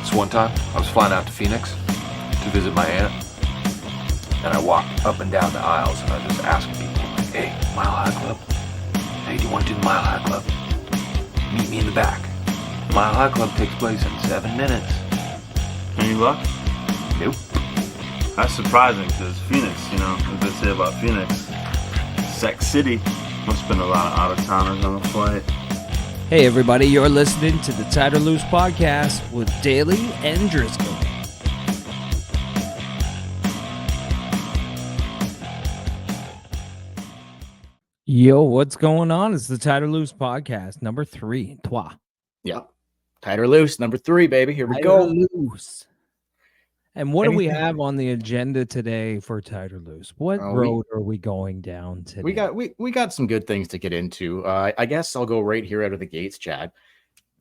This one time, I was flying out to Phoenix to visit my aunt, and I walked up and down the aisles, and I just asked people, like, hey, Mile High Club? Hey, do you want to do the Mile High Club? Meet me in the back. Mile High Club takes place in 7 minutes. Any luck? Nope. That's surprising because Phoenix, as they say about Phoenix, Sex City. Must have been a lot of out-of-towners on the flight. Hey everybody, you're listening to the Tight or Loose podcast with Daly and Driscoll. Yo, what's going on? It's the Tight or Loose podcast, number 3. Toi. Yep. Tight or Loose, number 3, baby. Here we go. Loose. And what do we have on the agenda today for Tight or Loose? What road are we going down today? We got some good things to get into. I guess I'll go right here out of the gates, Chad.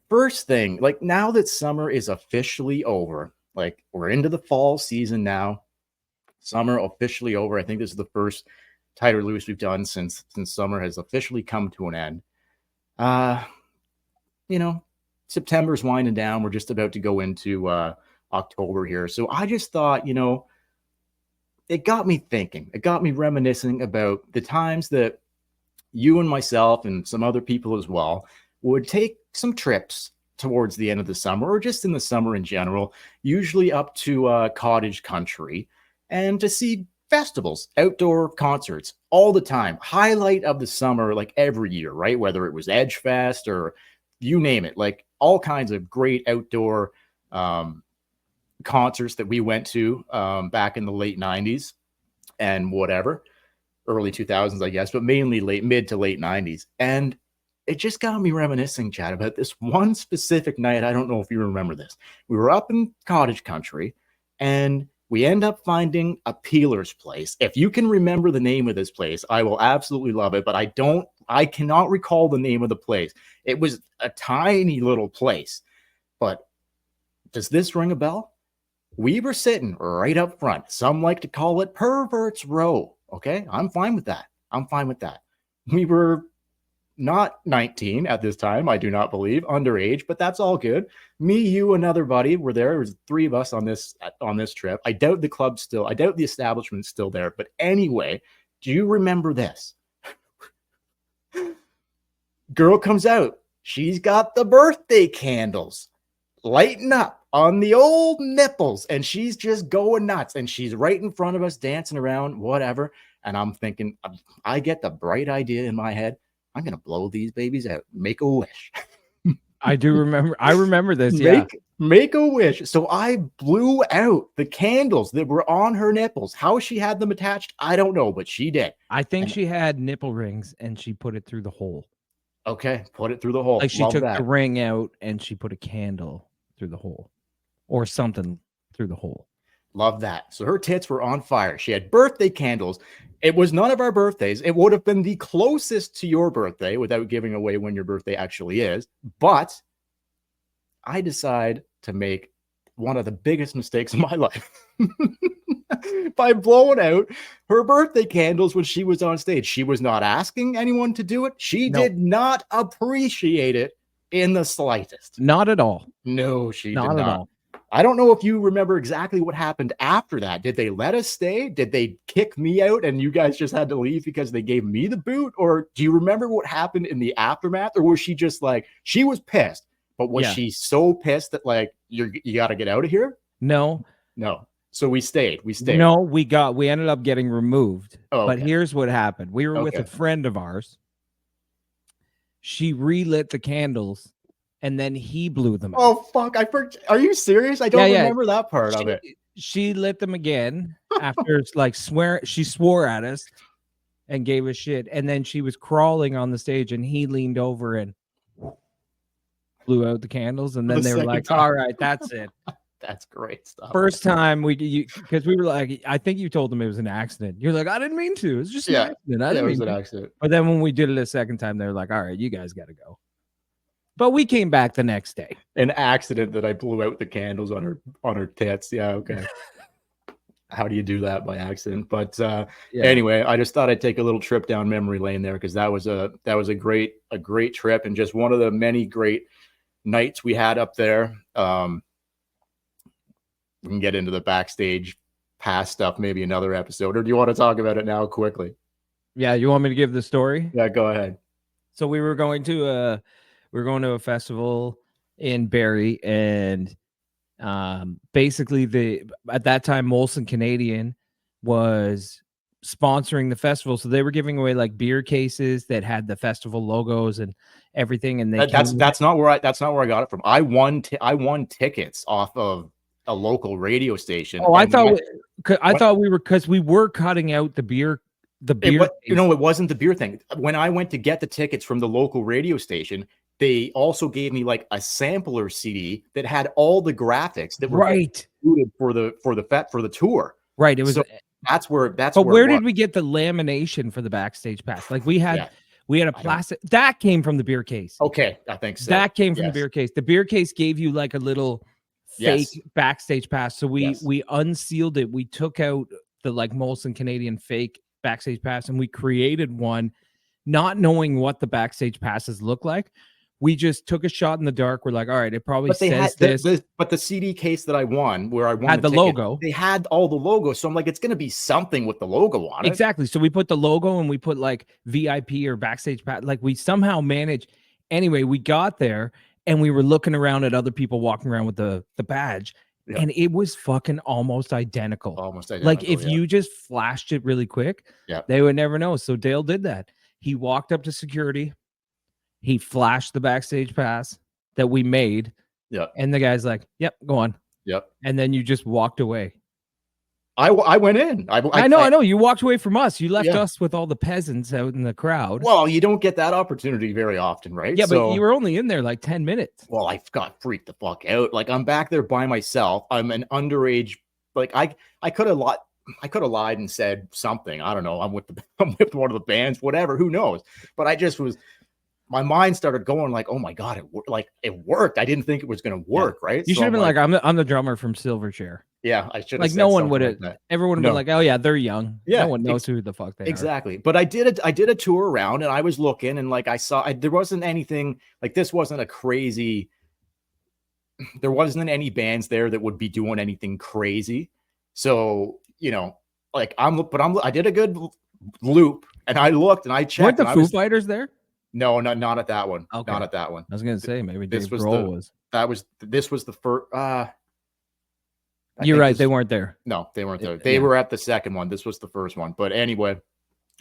First thing, like now that summer is officially over, like we're into the fall season now. Summer officially over. I think this is the first Tight or Loose we've done since summer has officially come to an end. September's winding down. We're just about to go into October here. So I just thought, it got me thinking. It got me reminiscing about the times that you and myself and some other people as well would take some trips towards the end of the summer or just in the summer in general, usually up to cottage country and to see festivals, outdoor concerts all the time. Highlight of the summer, like every year, right? Whether it was Edge Fest or you name it, like all kinds of great outdoor concerts that we went to back in the late 90s and whatever, early 2000s, I guess, but mainly mid to late 90s. And it just got me reminiscing, Chad, about this one specific night. I don't know if you remember this. We were up in cottage country and we end up finding a peeler's place. If you can remember the name of this place, I will absolutely love it, but I cannot recall the name of the place. It was a tiny little place, but does this ring a bell? We were sitting right up front. Some like to call it Perverts Row. Okay, I'm fine with that. We were not 19 at this time, I do not believe, underage, but that's all good. Me, you, another buddy were there. There was 3 of us on this trip. I doubt the establishment's still there. But anyway, do you remember this? Girl comes out. She's got the birthday candles lighting up on the old nipples, and she's just going nuts, and she's right in front of us dancing around, whatever. And I'm thinking, I get the bright idea in my head, I'm gonna blow these babies out, make a wish. I remember this. Make a wish. So I blew out the candles that were on her nipples. How she had them attached, I don't know, but she did. I think she had nipple rings and she put it through the hole. Okay, put it through the hole. Like she took the ring out and she put a candle through the hole or something through the hole. Love that. So her tits were on fire. She had birthday candles. It was none of our birthdays. It would have been the closest to your birthday without giving away when your birthday actually is. But I decide to make one of the biggest mistakes of my life by blowing out her birthday candles when she was on stage. She was not asking anyone to do it. She did not appreciate it in the slightest. Not at all. No, she did not not. At all. I don't know if you remember exactly what happened after that. Did they let us stay? Did they kick me out and you guys just had to leave because they gave me the boot? Or do you remember what happened in the aftermath? Or was she just like, she was pissed, but was she so pissed that like, you got to get out of here? No. So we stayed. No, we ended up getting removed. Oh, okay. But here's what happened. We were with a friend of ours. She relit the candles. And then he blew them out. Oh, fuck. Are you serious? I don't remember that part of it. She lit them again after like she swore at us and gave us shit. And then she was crawling on the stage and he leaned over and blew out the candles. And then they were like, all right, that's it. That's great stuff. First time because we were like, I think you told them it was an accident. You're like, I didn't mean to. It's just an accident. It was an accident. But then when we did it a second time, they were like, all right, you guys got to go. But we came back the next day. An accident that I blew out the candles on her tits. Yeah, okay. How do you do that by accident? But anyway, I just thought I'd take a little trip down memory lane there because that was a great trip and just one of the many great nights we had up there. we can get into the backstage pass stuff maybe another episode, or do you want to talk about it now quickly? Yeah, you want me to give the story? Yeah, go ahead. So we were going to a festival in Barrie, and basically at that time Molson Canadian was sponsoring the festival, so they were giving away like beer cases that had the festival logos and everything. And that's not where I got it from. I won tickets off of a local radio station. Oh, I thought we were, because we were cutting out the beer. It wasn't the beer thing. When I went to get the tickets from the local radio station, they also gave me like a sampler CD that had all the graphics that were included for the tour. Right. It was. But where did we get the lamination for the backstage pass? Like we had a plastic that came from the beer case. Okay, I think so. That came from the beer case. The beer case gave you like a little fake backstage pass. So we unsealed it. We took out the like Molson Canadian fake backstage pass, and we created one, not knowing what the backstage passes look like. We just took a shot in the dark. We're like, all right, it probably says this. But the CD case that I won, where I won had the logo. They had all the logos. So I'm like, it's going to be something with the logo on it. Exactly. So we put the logo, and we put like VIP or backstage pass. Like we somehow managed. Anyway, we got there, and we were looking around at other people walking around with the badge. Yeah. And it was fucking almost identical. Like if you just flashed it really quick, they would never know. So Dale did that. He walked up to security. He flashed the backstage pass that we made. Yeah. And the guy's like, yep, go on. Yep. And then you just walked away. I went in. I know. You walked away from us. You left us with all the peasants out in the crowd. Well, you don't get that opportunity very often, right? Yeah, but you were only in there like 10 minutes. Well, I got freaked the fuck out. Like I'm back there by myself. I'm an underage. Like I could have lied and said something. I don't know. I'm with one of the bands, whatever. Who knows? But I just was. My mind started going like, oh my God, it worked. I didn't think it was going to work, right? You should have been like, I'm the drummer from Silverchair. Yeah, I should have. Like no one would have. Everyone would be like, oh yeah, they're young. Yeah, no one knows who the fuck they are. Exactly. But I did a tour around, and I was looking, and like I saw, there wasn't anything like this. Wasn't a crazy. There wasn't any bands there that would be doing anything crazy. So like I did a good loop, and I looked and I checked. Weren't the Foo Fighters there? No, not at that one. Okay. Not at that one. I was gonna say maybe this Dave was Grohl was. This was the first. You're right. They weren't there. No, they weren't there. They were at the second one. This was the first one. But anyway,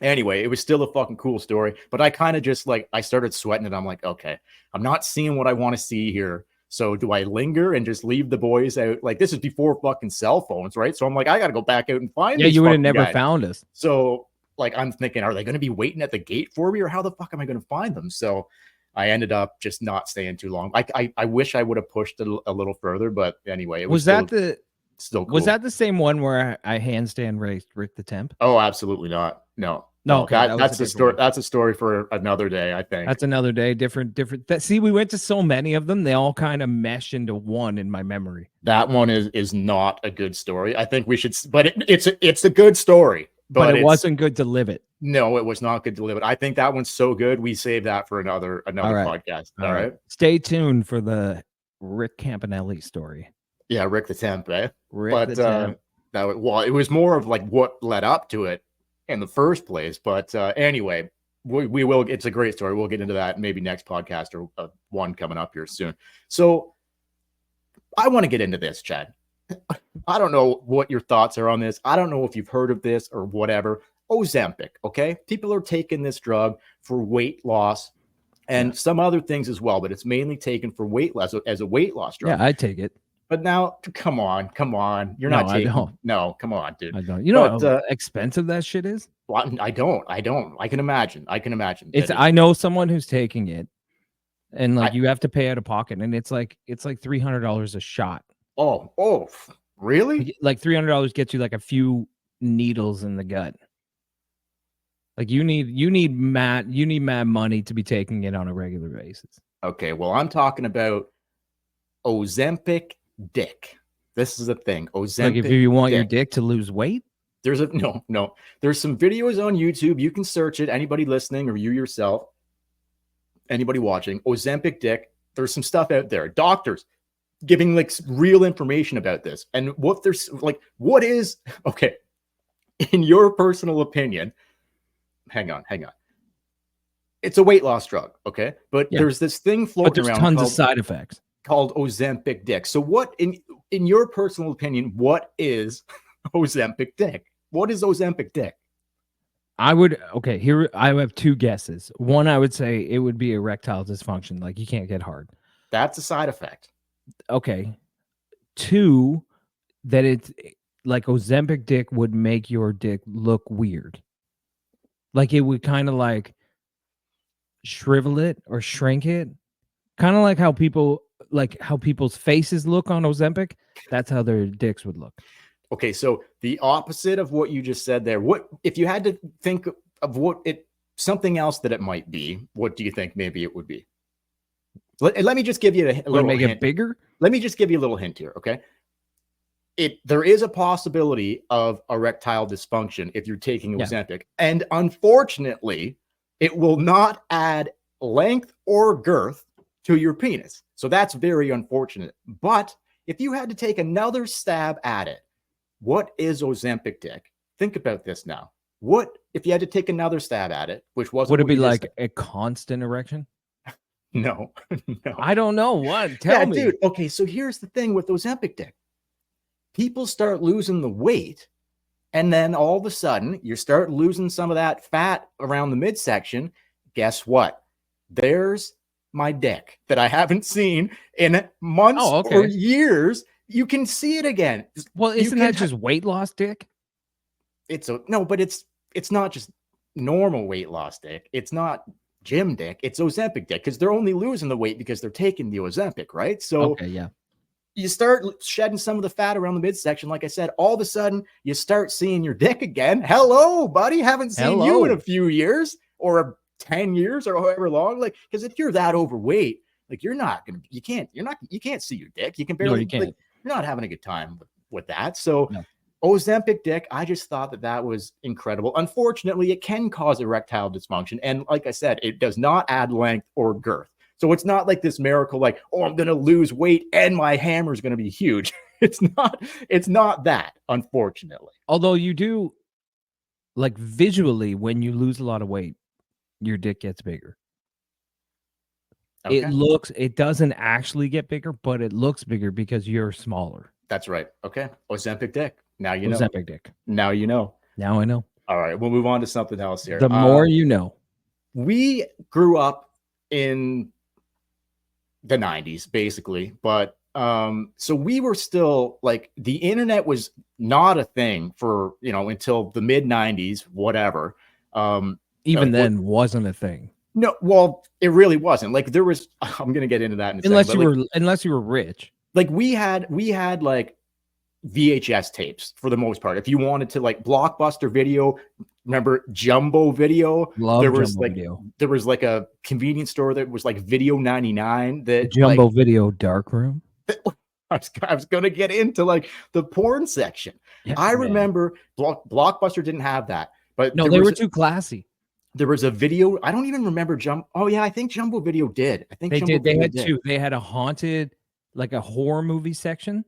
it was still a fucking cool story. But I kind of just like I started sweating it. I'm like, okay, I'm not seeing what I want to see here. So do I linger and just leave the boys out? Like this is before fucking cell phones, right? So I'm like, I got to go back out and find. Yeah, you would have never found us. So. Like, I'm thinking, are they going to be waiting at the gate for me, or how the fuck am I going to find them? So I ended up just not staying too long. I wish I would have pushed it a little further, but anyway, it was still cool. Was that the same one where I handstand raced Rick the Temp? Oh, absolutely not. No. Okay, that's a story. That's a story for another day, I think. That's another day. Different. See, we went to so many of them. They all kind of mesh into one in my memory. That one is not a good story. I think we should, but it's a good story. But it wasn't good to live it. No, it was not good to live it. I think that one's so good. We save that for another podcast. All right. Stay tuned for the Rick Campanelli story. Yeah, Rick the Temp, eh? The Temp. It was more of like what led up to it in the first place. But anyway, we will. It's a great story. We'll get into that maybe next podcast or one coming up here soon. So I want to get into this, Chad. I don't know what your thoughts are on this. I don't know if you've heard of this or whatever. Ozempic, okay? People are taking this drug for weight loss and some other things as well, but it's mainly taken for weight loss as a weight loss drug. Yeah, I take it. But now, come on. You're not taking. I don't. No, come on, dude. I don't. You know how expensive that shit is? Well, I don't. I can imagine. I know someone who's taking it, and like you have to pay out of pocket, and it's like $300 a shot. Oh, really? Like $300 gets you like a few needles in the gut. Like you need mad money to be taking it on a regular basis. Okay, well, I'm talking about Ozempic dick. This is a thing. Ozempic. Like if you want your dick to lose weight? There's no. There's some videos on YouTube. You can search it. Anybody listening or you yourself, anybody watching, Ozempic dick. There's some stuff out there. Doctors giving like real information about this and what there's like, what is okay. In your personal opinion, hang on. It's a weight loss drug, okay? But there's this thing But floating there's around tons of side effects. called Ozempic dick. So what in your personal opinion, what is Ozempic dick? What is Ozempic dick? Here I have two guesses. One, I would say it would be erectile dysfunction, like you can't get hard. That's a side effect. Okay. Two, that it's like Ozempic dick would make your dick look weird. Like it would kind of like shrivel it or shrink it. Kind of like how people's faces look on Ozempic. That's how their dicks would look. Okay, so the opposite of what you just said there. What if you had to think of something else that it might be? What do you think maybe it would be? Let me just give you a little make hint. it bigger. Let me just give you a little hint here, okay? There is a possibility of erectile dysfunction if you're taking Ozempic, and unfortunately, it will not add length or girth to your penis. So that's very unfortunate. But if you had to take another stab at it, what is Ozempic dick? Think about this now. What if you had to take another stab at it, which wasn't Would it what be you just like said? a constant erection? No, no. I don't know. What? Tell me. Dude. Okay, so here's the thing with Ozempic dick. People start losing the weight, and then all of a sudden you start losing some of that fat around the midsection. Guess what? There's my dick that I haven't seen in months or years. You can see it again. Well, isn't that just weight loss dick? But it's not just normal weight loss dick. It's not gym dick. It's Ozempic dick because they're only losing the weight because they're taking the Ozempic, right? So you start shedding some of the fat around the midsection. Like I said, all of a sudden you start seeing your dick again. Hello, buddy. Haven't seen you in a few years or 10 years or however long. Like, because if you're that overweight, like you can't see your dick. You can barely, like, you're not having a good time with that. So Ozempic dick, I just thought that was incredible. Unfortunately, it can cause erectile dysfunction. And like I said, it does not add length or girth. So it's not like this miracle, like, oh, I'm going to lose weight and my hammer is going to be huge. It's not that, unfortunately. Although you do, like visually, when you lose a lot of weight, your dick gets bigger. Okay. It doesn't actually get bigger, but it looks bigger because you're smaller. That's right. Okay. Ozempic dick. Now you know. Ozempic dick. Now you know. Now I know. All right. We'll move on to something else here. The more you know. We grew up in the 90s, basically. But so we were still like the internet was not a thing for, until the mid 90s, whatever. Even then wasn't a thing. No, well, it really wasn't. Like there was, I'm going to get into that in a second. Unless you were rich. Like we had like VHS tapes for the most part. If you wanted to, like, Blockbuster Video, remember Jumbo Video? There was like a convenience store that was like Video 99. That Jumbo Video Darkroom. I was going to get into like the porn section. Yeah, I remember Blockbuster didn't have that, but no, they were too classy. There was a video. I don't even remember Oh yeah, I think Jumbo Video did. I think they did. They had two. They had a haunted, like a horror movie section.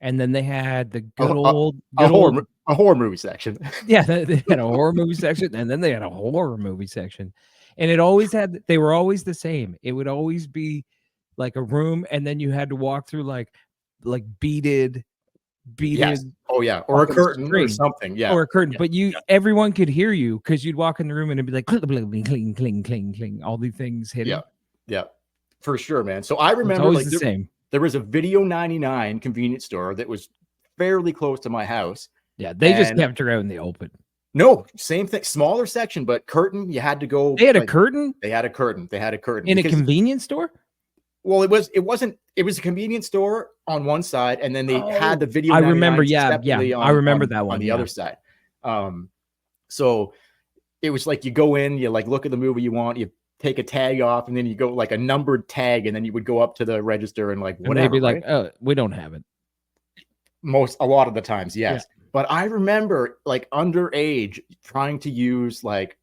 And then they had the a horror movie section. Yeah, they had a horror movie section, and then they had a horror movie section. And they were always the same. It would always be like a room, and then you had to walk through like beaded. Yes. Oh yeah, or a curtain or something. Yeah, or a curtain. Yeah. But everyone could hear you because you'd walk in the room and it'd be like cling, cling, cling, cling, cling. All these things hitting. Yeah, for sure, man. So I remember always the same. There was a Video 99 convenience store that was fairly close to my house. Yeah, they just kept her out in the open. No, same thing. Smaller section, but curtain. You had to go. They had a curtain? They had a curtain. In a convenience store? Well, it was a convenience store on one side, and then they had the Video 99 I remember, I remember that one. On the other side. So it was like you go in, you like look at the movie you want, you take a tag off, and then you go like a numbered tag, and then you would go up to the register and like whatever. And they'd be like, "Oh, we don't have it." A lot of the times, yes. Yeah. But I remember like underage trying to use like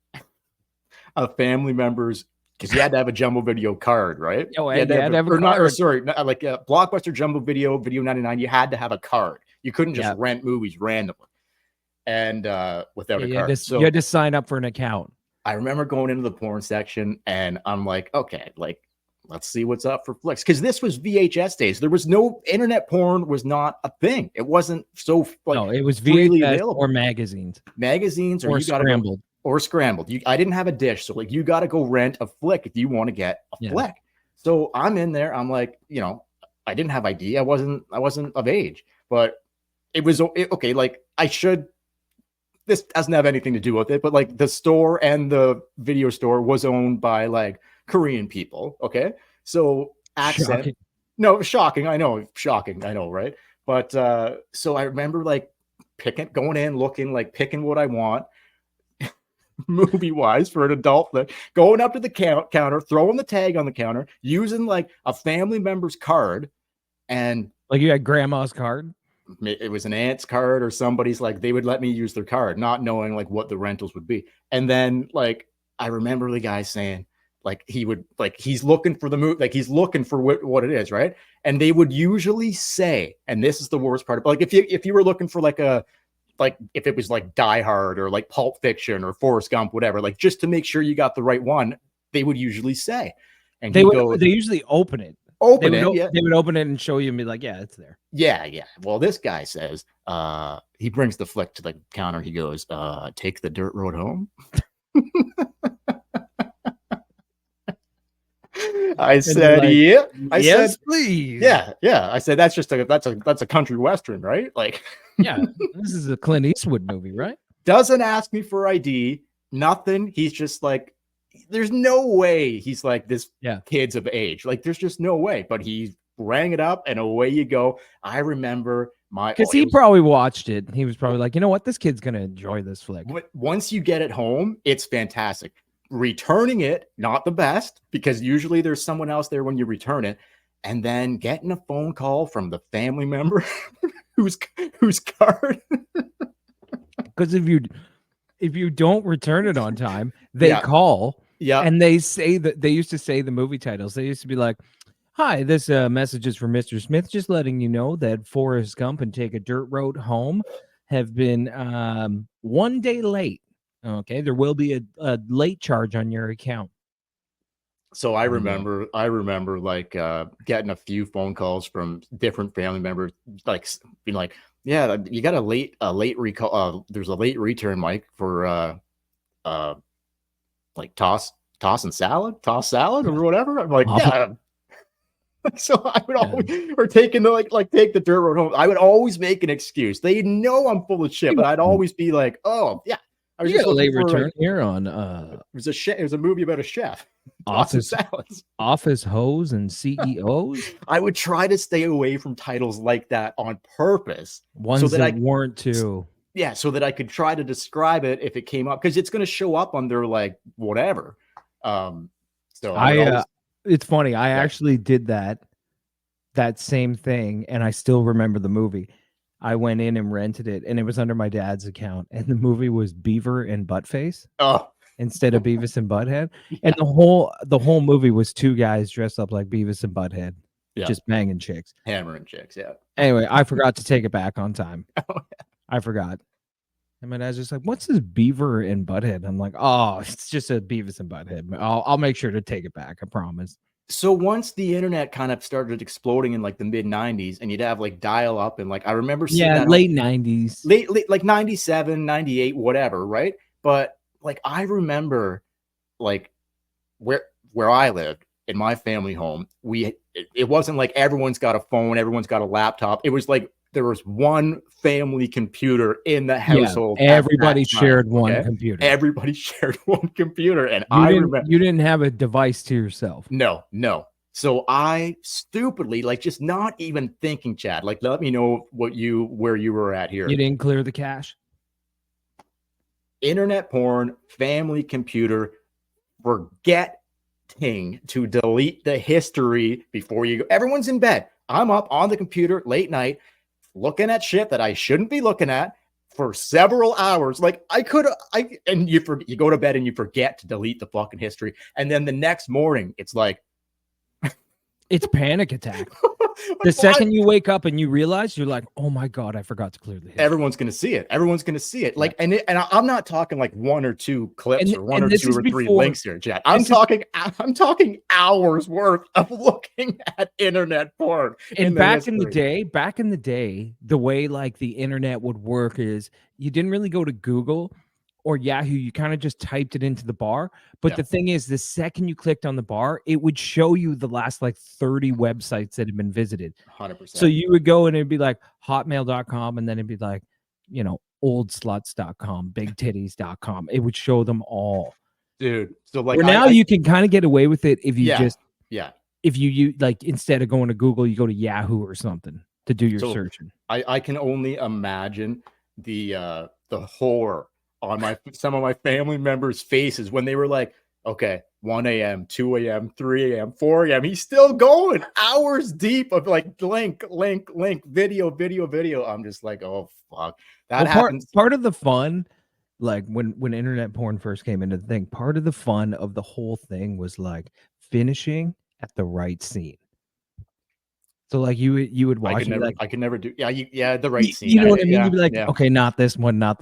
a family member's because you had to have a Jumbo Video card, right? Oh, You had you had to have a or not, or card. sorry, like a Blockbuster Jumbo Video 99. You had to have a card. You couldn't just Yeah. rent movies randomly and without a You card. had, to, you had to sign up for an account. I remember going into the porn section and I'm like, okay, like, let's see what's up for flicks. Because this was VHS days. There was no internet porn was not a thing. It wasn't so like No, it was freely VHS available. or magazines. Magazines or you gotta scrambled. or scrambled. I didn't have a dish. So like you got to go rent a flick if you want to get a flick. So I'm in there. I'm like, you know, I didn't have ID. I wasn't of age, but it was okay. Like this doesn't have anything to do with it, but like the store and the video store was owned by like Korean people. Okay. So accent. Shocking. No, shocking. I know. Shocking. I know. Right. But so I remember like going in, looking, like picking what I want movie wise for an adult flick, going up to the counter, throwing the tag on the counter, using like a family member's card. And like you had grandma's card. It was an aunt's card or somebody's, like they would let me use their card, not knowing like what the rentals would be. And then like I remember the guy saying like he would like he's looking for the movie, like he's looking for what it is, right? And they would usually say, and this is the worst part, but like if you were looking for like if it was like Die Hard or like Pulp Fiction or Forrest Gump, whatever, like just to make sure you got the right one, they would usually say, and they usually open it. They would open it and show you and be like, yeah, it's there. Yeah. Well, this guy says, he brings the flick to the counter. He goes, take the dirt road home. I said, like, yeah. I yes, said, please. Yeah. I said, that's a country western, right? Like, yeah, this is a Clint Eastwood movie, right? Doesn't ask me for ID, nothing. He's just like, there's no way he's like this kid's of age. Like, there's just no way. But he rang it up and away you go. I remember because he probably watched it. He was probably like, you know what, this kid's gonna enjoy this flick. Once you get it home, it's fantastic. Returning it, not the best, because usually there's someone else there when you return it, and then getting a phone call from the family member whose card. Because if you don't return it on time, they call. Yeah. And they say that they used to say the movie titles. They used to be like, hi, this message is from Mr. Smith. Just letting you know that Forrest Gump and Take a Dirt Road Home have been 1 day late. Okay. There will be a late charge on your account. So I remember like getting a few phone calls from different family members, like being like, yeah, you got a late recall. There's a late return, Mike, for like toss salad or whatever. I'm like, yeah. So I would always, or taking the take the dirt road home. I would always make an excuse. They know I'm full of shit, but I'd always be like, oh yeah, I was just a late return like, here on. It was a movie about a chef. Office hoes and CEOs. I would try to stay away from titles like that on purpose, ones that weren't too. Yeah, so that I could try to describe it if it came up, because it's going to show up under like whatever. So it's funny. I actually did that same thing, and I still remember the movie. I went in and rented it, and it was under my dad's account, and the movie was Beaver and Buttface. Oh. Instead of Beavis and Butthead. Yeah. And the whole movie was two guys dressed up like Beavis and Butthead, just banging chicks. Hammering chicks, yeah. Anyway, I forgot to take it back on time. Oh, yeah. I forgot. And my dad's just like, what's this Beaver and Butthead? I'm like, oh, it's just a Beavis and Butthead. I'll make sure to take it back, I promise. So once the internet kind of started exploding in like the mid 90s, and you'd have like dial up, and like I remember seeing that late 90s. Late like 97, 98, whatever, right? But like I remember like where I lived in my family home, it wasn't like everyone's got a phone, everyone's got a laptop. It was like there was one family computer in the household. Everybody shared one computer. Everybody shared one computer. And you didn't have a device to yourself. No. So I stupidly, like, just not even thinking, Chad, like, let me know where you were at here. You didn't clear the cache? Internet porn, family computer, forgetting to delete the history before you go. Everyone's in bed. I'm up on the computer late night, looking at shit that I shouldn't be looking at, for several hours. Like and you go to bed and you forget to delete the fucking history. And then the next morning, it's like, it's panic attack. The second you wake up and you realize, you're like, oh my God, I forgot to clear the history. Everyone's going to see it. Everyone's going to see it. Like, and I'm not talking like 1 or 2 clips or 1 or 2 or 3 links here, Chad. I'm talking hours worth of looking at internet porn. And back in the day, the way like the internet would work is you didn't really go to Google or Yahoo, you kind of just typed it into the bar. But the thing is, the second you clicked on the bar, it would show you the last like 30 websites that had been visited. 100%. So you would go and it'd be like hotmail.com, and then it'd be like, you know, oldsluts.com, bigtitties.com. It would show them all. Dude. So like now you can kind of get away with it if you if you like, instead of going to Google, you go to Yahoo or something to do your searching. I can only imagine the horror on some of my family members' faces when they were like, okay, 1 a.m., 2 a.m., 3 a.m., 4 a.m. He's still going hours deep of like link, video. I'm just like, oh fuck. That happens. Part of the fun, like when internet porn first came into the thing, part of the fun of the whole thing was like finishing at the right scene. So like you would watch I could never do the right scene. You know what I mean? You'd be like, okay, not this one. No.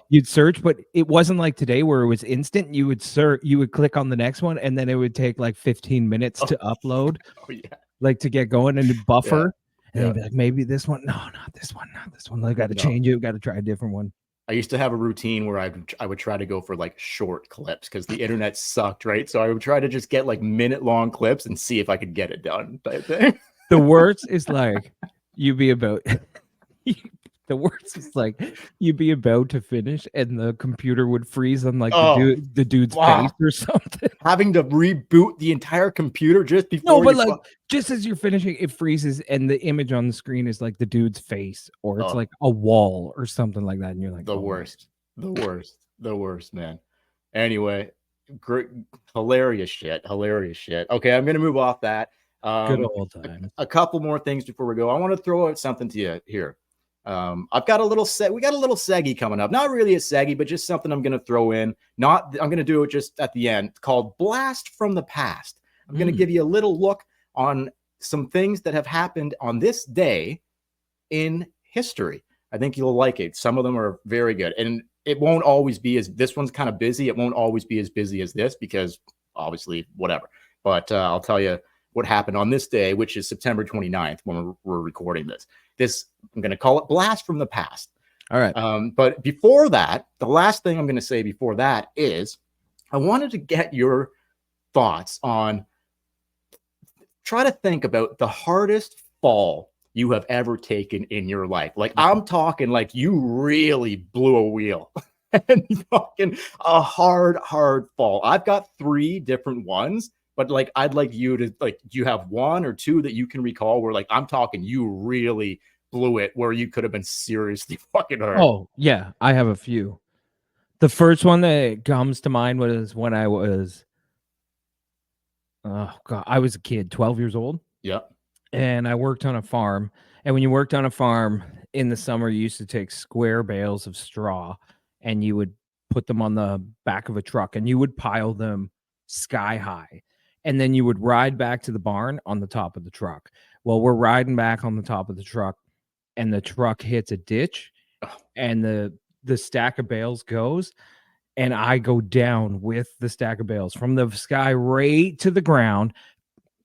You'd search, but it wasn't like today where it was instant. You would search, you would click on the next one, and then it would take like 15 minutes to upload. Oh yeah. Like to get going and to buffer. And they'd be like, maybe this one. No, not this one, not this one. I got to change it. Got to try a different one. I used to have a routine where I would try to go for like short clips because the internet sucked, right? So I would try to just get like minute-long clips and see if I could get it done type thing. The worst is like you'd be about to finish and the computer would freeze on like the dude's face or something. Having to reboot the entire computer just before. No, but just as you're finishing, it freezes and the image on the screen is like the dude's face, or it's like a wall or something like that, and you're like, the worst, man. Anyway, great, hilarious shit. Okay, I'm gonna move off that. Good old time. A couple more things before we go. I want to throw out something to you here. I've got a little we got a little seggy coming up. Not really a seggy, but just something I'm going to throw in. I'm going to do it just at the end, called Blast from the Past. I'm going to give you a little look on some things that have happened on this day in history. I think you'll like it. Some of them are very good. And it won't always be this one's kind of busy. It won't always be as busy as this because obviously whatever. But I'll tell you what happened on this day, which is September 29th when we're recording this. I'm going to call it Blast from the Past. All right. But before that, the last thing I'm going to say before that is I wanted to get your thoughts on, try to think about the hardest fall you have ever taken in your life. Like I'm talking like you really blew a wheel and fucking a hard fall. I've got 3 different ones. But like, I'd like you to like, do you have 1 or 2 that you can recall where like, I'm talking, you really blew it where you could have been seriously fucking hurt? Oh yeah, I have a few. The first one that comes to mind was when I was, I was a kid, 12 years old. Yeah. And I worked on a farm. And when you worked on a farm in the summer, you used to take square bales of straw and you would put them on the back of a truck and you would pile them sky high. And then you would ride back to the barn on the top of the truck. Well, we're riding back on the top of the truck and the truck hits a ditch and the stack of bales goes and I go down with the stack of bales from the sky right to the ground.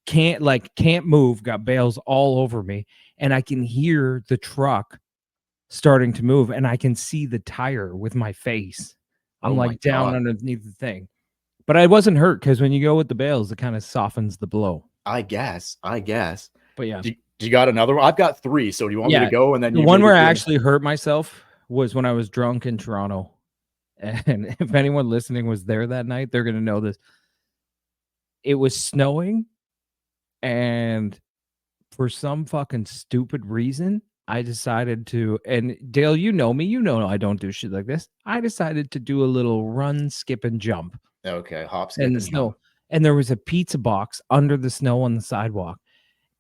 Can't move, got bales all over me. And I can hear the truck starting to move and I can see the tire with my face. I'm like down underneath the thing. But I wasn't hurt because when you go with the bales, it kind of softens the blow. I guess. But yeah. Do you got another one? I've got 3. So do you want me to go? And then the one where I actually hurt myself was when I was drunk in Toronto. And if anyone listening was there that night, they're going to know this. It was snowing. And for some fucking stupid reason, I decided to, and Dale, you know me, I don't do shit like this. I decided to do a little run, skip, and jump. Okay, hop, skip, in the snow. And there was a pizza box under the snow on the sidewalk.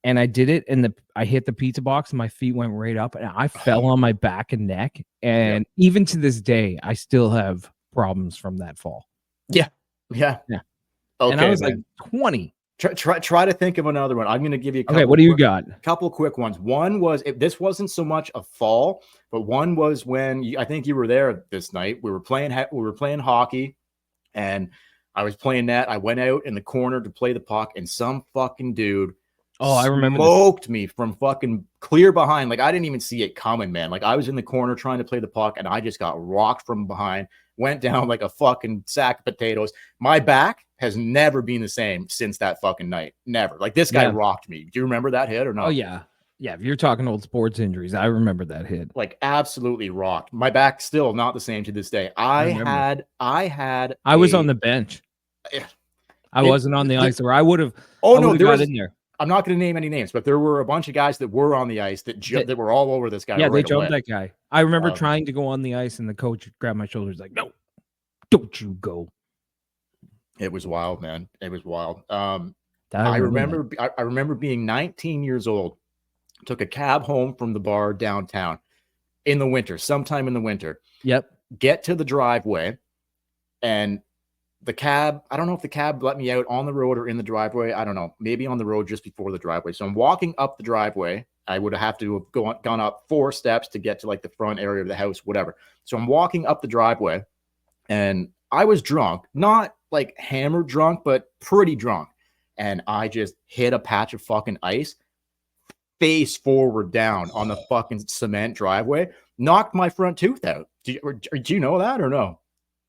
and I did it, and I hit the pizza box, and my feet went right up, and I fell on my back and neck. And even to this day, I still have problems from that fall. Yeah. Yeah. Okay, and I was man. like 20. Try to think of another one. I'm going to give you a couple. Okay, what do you got? Couple quick ones. One was, this wasn't so much a fall, but one was when I think you were there this night. We were playing hockey, and I was playing net. I went out in the corner to play the puck, and some fucking dude I remember smoked me from fucking clear behind. Like, I didn't even see it coming, man. Like, I was in the corner trying to play the puck, and I just got rocked from behind, went down like a fucking sack of potatoes. My back has never been the same since that fucking night. Never. Like, this guy rocked me. Do you remember that hit or not? Oh, yeah. Yeah, if you're talking old sports injuries, I remember that hit. Like, absolutely rocked. My back still not the same to this day. I was on the bench. I wasn't on the ice, or I would have. Oh, no, there was in there. I'm not going to name any names, but there were a bunch of guys that were on the ice that were all over this guy. Yeah, right they jumped away. that guy. I remember trying to go on the ice, and the coach grabbed my shoulders like, "No, don't you go." It was wild, man. It was wild. I remember being 19 years old. Took a cab home from the bar downtown in the winter, sometime in the winter. Yep. Get to the driveway, and the cab, I don't know if the cab let me out on the road or in the driveway. I don't know. Maybe on the road just before the driveway. So I'm walking up the driveway. I would have to have gone up 4 steps to get to like the front area of the house, whatever. So I'm walking up the driveway, and I was drunk, not like hammered drunk, but pretty drunk. And I just hit a patch of fucking ice, face forward down on the fucking cement driveway, knocked my front tooth out. Do you know that or no?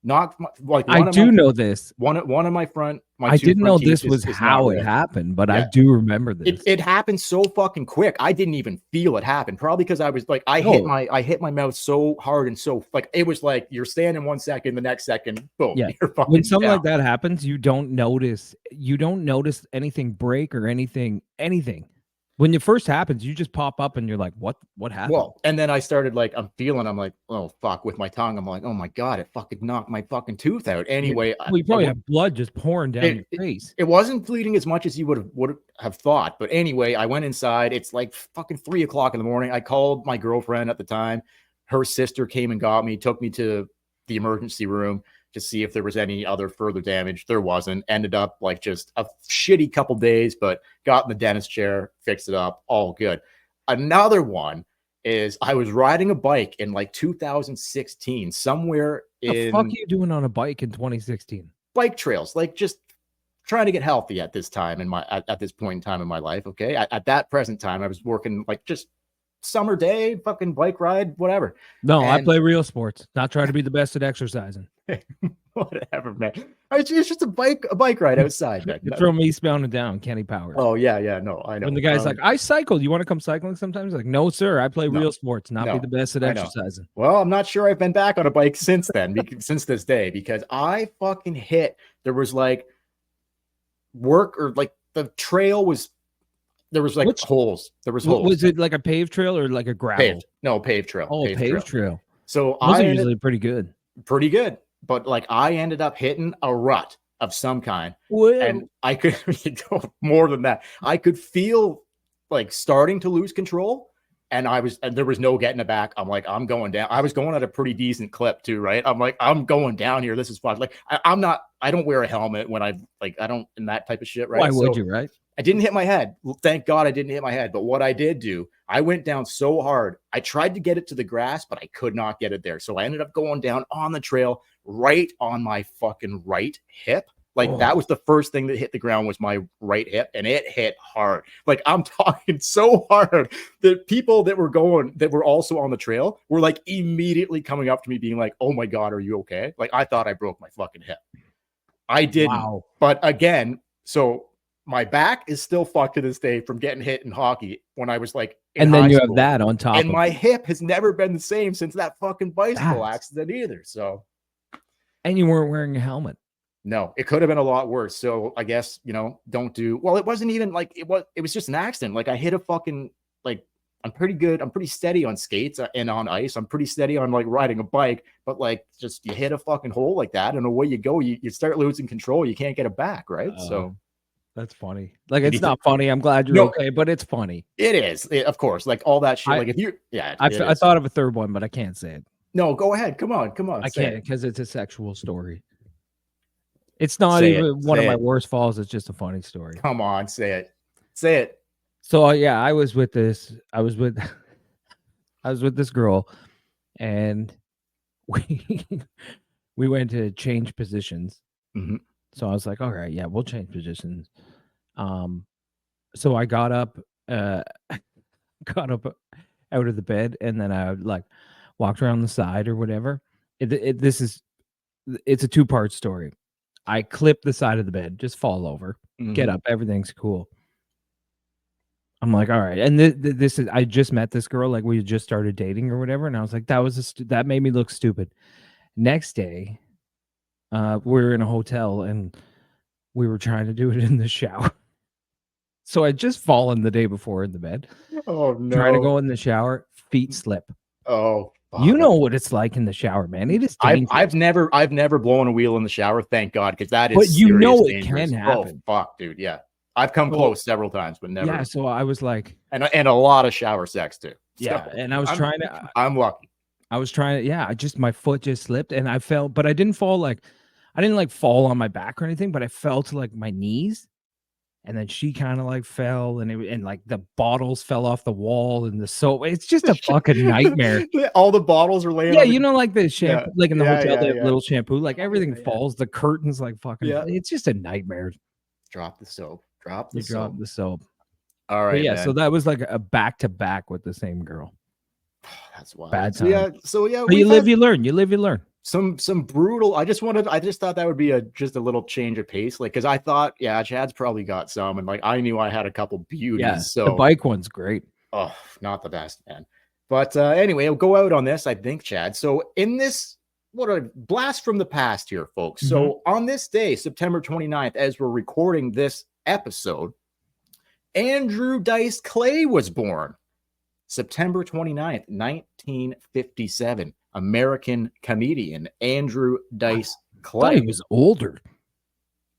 Knocked know this. One of my front. I didn't know this was how it happened, but I do remember this. It happened so fucking quick. I didn't even feel it happen. Probably because I was like, I hit my mouth so hard and so like it was like you're standing 1 second, the next second, boom. Yeah. You're fucking when something down. like that happens, you don't notice anything break or anything. When it first happens, you just pop up and you're like, what happened? Well, and then I started like, I'm like, oh, fuck, with my tongue. I'm like, oh my God, it fucking knocked my fucking tooth out. Anyway. You probably have blood just pouring down your face. It wasn't bleeding as much as you would have thought. But anyway, I went inside. It's like fucking 3 o'clock in the morning. I called my girlfriend at the time. Her sister came and got me, took me to the emergency room to see if there was any other further damage. There wasn't. Ended up like just a shitty couple days, but got in the dentist chair, fixed it up, all good. Another one is I was riding a bike in like 2016, somewhere in... What the fuck are you doing on a bike in 2016? Bike trails, like just trying to get healthy at this time at this point in time in my life. Okay. At that present time, I was working like just summer day, fucking bike ride, whatever. No, I play real sports, not trying to be the best at exercising. Whatever, man. It's just a bike ride outside, man. You throw me eastbound and down, Kenny Powers. Oh yeah, no, I know. When the guy's like, I cycle, you want to come cycling sometimes? Like, no, sir, I play real sports, not be the best at exercising. Well, I'm not sure I've been back on a bike since then, since this day, because I fucking hit. There was like work or like the trail was. There was like holes. There was holes. Was it like a paved trail or like a gravel? Paved. No, paved trail. Oh, paved trail. So those are usually pretty good. Pretty good. But like I ended up hitting a rut of some kind. Whoa. And I could more than that. I could feel like starting to lose control. And there was no getting it back. I'm like, I'm going down. I was going at a pretty decent clip too, right? I'm like, I'm going down here. This is fun. Like I don't wear a helmet when I don't in that type of shit, right? Why would you, right? I didn't hit my head. Thank God I didn't hit my head. But what I did do, I went down so hard. I tried to get it to the grass, but I could not get it there. So I ended up going down on the trail right on my fucking right hip. Like that was the first thing that hit the ground was my right hip, and it hit hard. Like I'm talking so hard that people that were also on the trail were like immediately coming up to me being like, oh my God, are you okay? Like I thought I broke my fucking hip. I didn't. Wow. But again, so my back is still fucked to this day from getting hit in hockey when I was like, and then you have that on top. And my hip has never been the same since that fucking bicycle accident either. So, and you weren't wearing a helmet. No, it could have been a lot worse. So I guess, don't do, well, it wasn't even like, it was just an accident. Like I hit a fucking, like, I'm pretty good. I'm pretty steady on skates and on ice. I'm pretty steady on like riding a bike, but like just you hit a fucking hole like that and away you go, you start losing control. You can't get it back. Right. So That's funny. Like, it's not funny. I'm glad you're No. okay, but it's funny. It is, of course, like all that shit. I- Like if you, yeah, I it is. thought of a third one, but I can't say it. No, go ahead. Come on. I say can't it. because it's a sexual story. It's not Say even it. one of Say my it. worst falls. It's just a funny story. Come on, say it. Say it. So yeah, I was with this girl, and we we went to change positions. Mhm. So I was like, all right, yeah, we'll change positions. So I got up got up out of the bed, and then I like walked around the side or whatever. It's a two-part story. I clip the side of the bed, just fall over, get up, everything's cool. I'm like, all right, and this is, I just met this girl, like we had just started dating or whatever, and I was like, that made me look stupid. Next day, we were in a hotel and we were trying to do it in the shower. So I just fallen the day before in the bed. Oh no! Trying to go in the shower, feet slip. Oh, you know what it's like in the shower, man. It is dangerous. I've never blown a wheel in the shower, thank God, because that is. But you know it dangerous. can happen. Oh fuck, dude, yeah. I've come close several times, but never. Yeah, so I was like, and a lot of shower sex too. Yeah, So, and I was trying to. I'm lucky. I was trying to. Yeah, my foot just slipped, and I fell, but I didn't fall like, I didn't like fall on my back or anything, but I fell to like my knees, and then she kind of like fell, and like the bottles fell off the wall, and the soap. It's just a fucking nightmare. All the bottles are laying. Yeah, on the, you know, like the shampoo, like in the hotel, they have little shampoo, like everything Yeah. falls. The curtains, like fucking. Yeah. It's just a nightmare. Drop the soap. Drop the You soap. drop the soap. All right. But yeah, man. so that was like a back to back with the same girl. That's wild. Bad So yeah. time. So yeah. But you live, you learn. You live, you learn. Some brutal. I just thought that would be just a little change of pace, like because I thought, yeah, Chad's probably got some, and like I knew I had a couple beauties. Yeah, so the bike one's great. Oh, not the best, man. But anyway, I'll go out on this, I think, Chad. So in this, what a blast from the past here, folks. So on this day, September 29th, as we're recording this episode, Andrew Dice Clay was born. September 29th, 1957. American comedian Andrew Dice Clay. I thought he was older.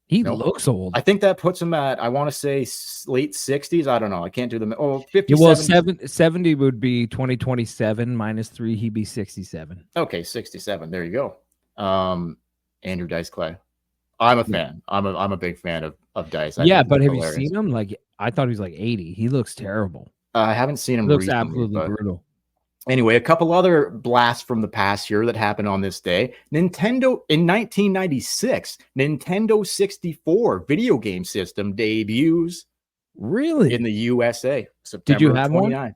He looks old. I think that puts him at, I want to say late 60s. I don't know. I can't do the 57. Well, 70 would be 2027 minus 3. He'd be 67. Okay, 67. There you go. Andrew Dice Clay. I'm a fan. I'm a big fan of Dice. Yeah, but have you seen him? Like, I thought he was like 80. He looks terrible. I haven't seen him. He looks recently, absolutely brutal. Anyway, a couple other blasts from the past here that happened on this day. Nintendo in 1996, Nintendo 64 video game system debuts. Really? In the USA. Did you have 29. one?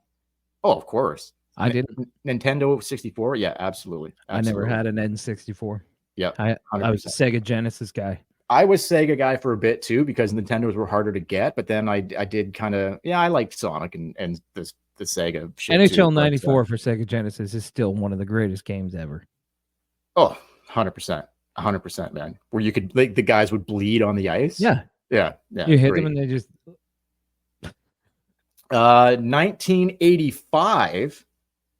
Oh, of course. I didn't. Nintendo 64. Yeah, absolutely. I never had an N64. Yeah, I was a Sega Genesis guy. I was Sega guy for a bit too because Nintendos were harder to get, but then I did kind of, I liked Sonic and the Sega shit NHL too, 94 for Sega Genesis is still one of the greatest games ever. Oh, 100%. 100%, man. Where you could, like, the guys would bleed on the ice. Yeah. Yeah. You hit them and they just 1985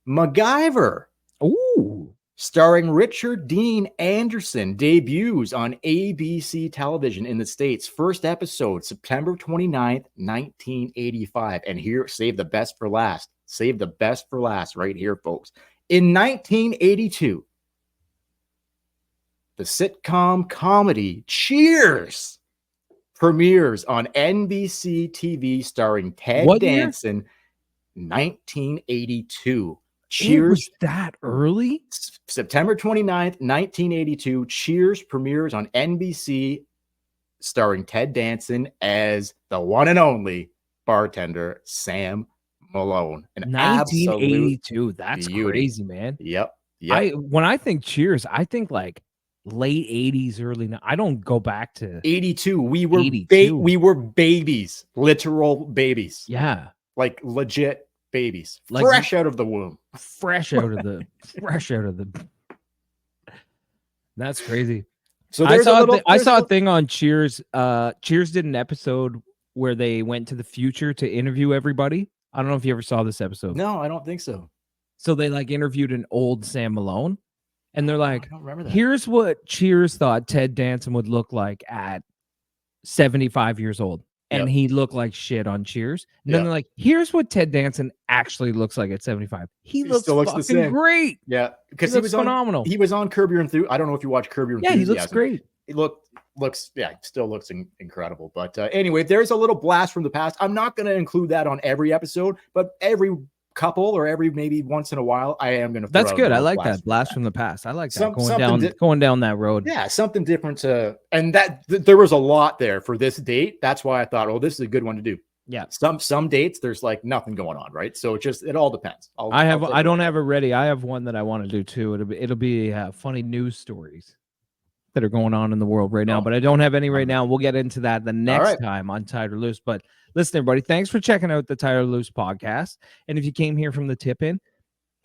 MacGyver. Ooh. Starring Richard Dean Anderson, debuts on ABC television in the States. First episode, September 29th, 1985. And here, save the best for last. Save the best for last right here, folks. In 1982, the sitcom comedy Cheers premieres on NBC TV starring Ted Danson. 1982. Cheers. It was that early? September 29th, 1982. Cheers premieres on NBC starring Ted Danson as the one and only bartender Sam Malone. 1982. That's crazy, man. Yep. When I think Cheers, I think like late 80s, early. I don't go back to 82. We were babies, literal babies. Yeah. Like legit babies, like fresh out of the womb. Fresh out of the That's crazy. So I saw a thing on Cheers. Cheers did an episode where they went to the future to interview everybody. I don't know if you ever saw this episode. No, I don't think so. So they like interviewed an old Sam Malone, and they're like, I don't remember that. here's what Cheers thought Ted Danson would look like at 75 years old. and he looked like shit on Cheers. And then they're like, here's what Ted Danson actually looks like at 75. He looks still looks fucking the same. great. Yeah, because He he looks was phenomenal. He was on Curb Your Enthusiasm. I don't know if you watch Curb Your Yeah, Enthusiasm. he looks great. He still looks incredible. But anyway, there's a little blast from the past. I'm not going to include that on every episode, but every couple or every maybe once in a while, I am going to. That's good. I like that blast from the past. I like that going down that road. Yeah, something different and that there was a lot there for this date. That's why I thought, oh, this is a good one to do. Yeah. Some dates there's like nothing going on, right? So it all depends. I don't have it ready. I have one that I want to do too. It'll be funny news stories that are going on in the world right now, but I don't have any right now. We'll get into that the next time on Tied or Loose. But listen, everybody, thanks for checking out the Tied or Loose podcast. And if you came here from the tip in,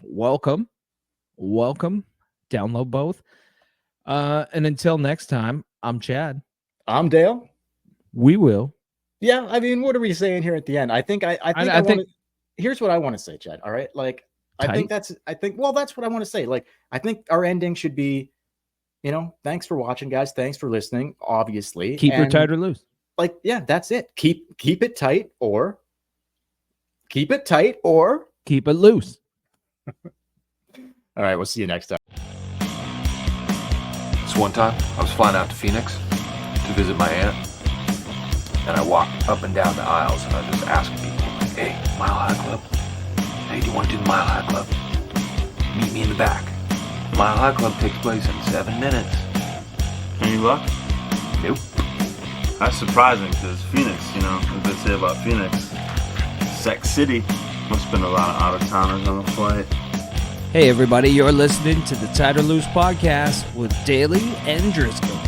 welcome. Download both. And until next time, I'm Chad. I'm Dale. We will. Yeah, I mean, what are we saying here at the end? I think here's what I want to say, Chad. All right, like that's what I want to say. Like, I think our ending should be, thanks for watching, guys. Thanks for listening. Obviously, keep it tight or loose. Like, yeah, that's it. Keep it tight or keep it tight or keep it loose. All right, we'll see you next time. This one time, I was flying out to Phoenix to visit my aunt, and I walked up and down the aisles, and I just asked people, like, hey, Mile High Club? Hey, do you want to do the Mile High Club? Meet me in the back. Mile High Club takes place in 7 minutes. Any luck? Nope. That's surprising because Phoenix, as they say about Phoenix, Sex City. Must have been a lot of out-of-towners on the flight. Hey, everybody, you're listening to the Tied or Loose podcast with Daly and Driscoll.